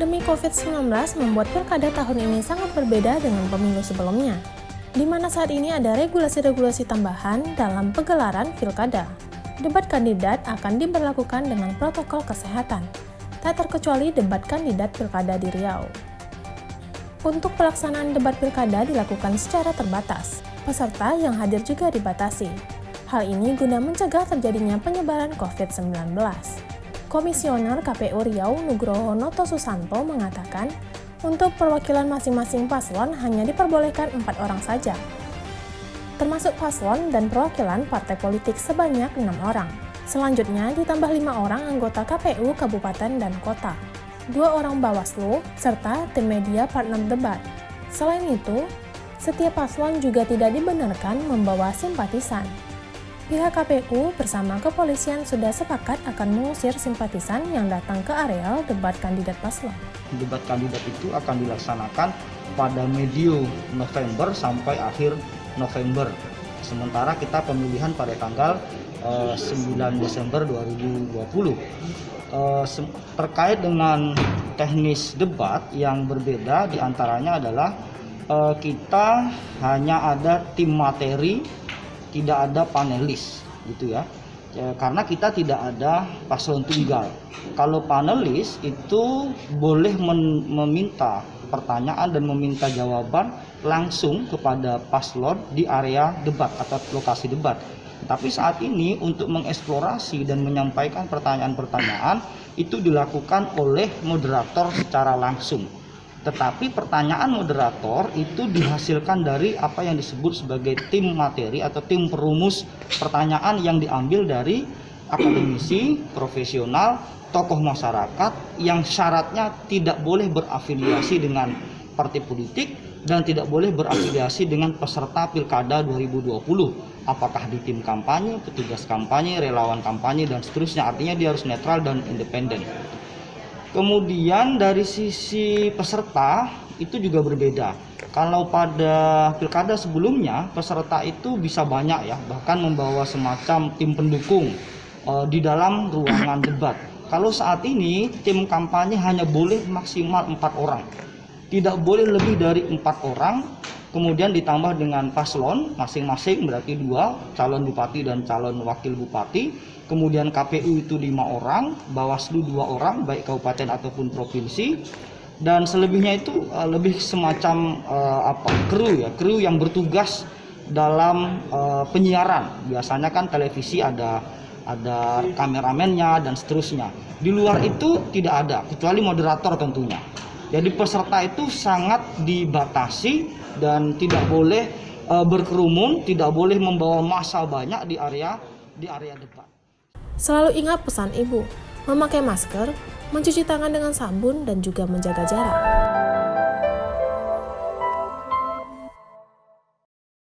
Pandemi COVID-19 membuat pilkada tahun ini sangat berbeda dengan pemilu sebelumnya, di mana saat ini ada regulasi-regulasi tambahan dalam pegelaran pilkada. Debat kandidat akan diberlakukan dengan protokol kesehatan, tak terkecuali debat kandidat pilkada di Riau. Untuk pelaksanaan debat pilkada dilakukan secara terbatas, peserta yang hadir juga dibatasi. Hal ini guna mencegah terjadinya penyebaran COVID-19. Komisioner KPU Riau Nugroho Noto Susanto mengatakan, untuk perwakilan masing-masing paslon hanya diperbolehkan 4 orang saja, termasuk paslon dan perwakilan partai politik sebanyak 6 orang. Selanjutnya ditambah 5 orang anggota KPU Kabupaten dan Kota, 2 orang Bawaslu, serta tim media partner debat. Selain itu, setiap paslon juga tidak dibenarkan membawa simpatisan. Pihak KPU bersama kepolisian sudah sepakat akan mengusir simpatisan yang datang ke areal debat kandidat paslon. Debat kandidat itu akan dilaksanakan pada medio November sampai akhir November. Sementara kita pemilihan pada tanggal 9 Desember 2020. Terkait dengan teknis debat yang berbeda diantaranya adalah kita hanya ada tim materi, tidak ada panelis gitu ya. Karena kita tidak ada paslon tunggal. Kalau panelis itu boleh meminta pertanyaan dan meminta jawaban langsung kepada paslon di area debat atau lokasi debat. Tapi saat ini untuk mengeksplorasi dan menyampaikan pertanyaan-pertanyaan itu dilakukan oleh moderator secara langsung. Tetapi pertanyaan moderator itu dihasilkan dari apa yang disebut sebagai tim materi atau tim perumus pertanyaan yang diambil dari akademisi, profesional, tokoh masyarakat yang syaratnya tidak boleh berafiliasi dengan partai politik dan tidak boleh berafiliasi dengan peserta Pilkada 2020. Apakah di tim kampanye, petugas kampanye, relawan kampanye, dan seterusnya. Artinya dia harus netral dan independen. Kemudian dari sisi peserta itu juga berbeda. Kalau pada pilkada sebelumnya peserta itu bisa banyak ya, bahkan membawa semacam tim pendukung di dalam ruangan debat. Kalau saat ini tim kampanye hanya boleh maksimal 4 orang, tidak boleh lebih dari 4 orang. Kemudian ditambah dengan paslon masing-masing berarti 2, calon bupati dan calon wakil bupati. Kemudian KPU itu 5 orang, Bawaslu 2 orang, baik kabupaten ataupun provinsi. Dan selebihnya itu lebih semacam kru yang bertugas dalam penyiaran. Biasanya kan televisi ada kameramennya dan seterusnya. Di luar itu tidak ada, kecuali moderator tentunya. Jadi peserta itu sangat dibatasi dan tidak boleh berkerumun, tidak boleh membawa massa banyak di area debat. Selalu ingat pesan ibu, memakai masker, mencuci tangan dengan sabun, dan juga menjaga jarak.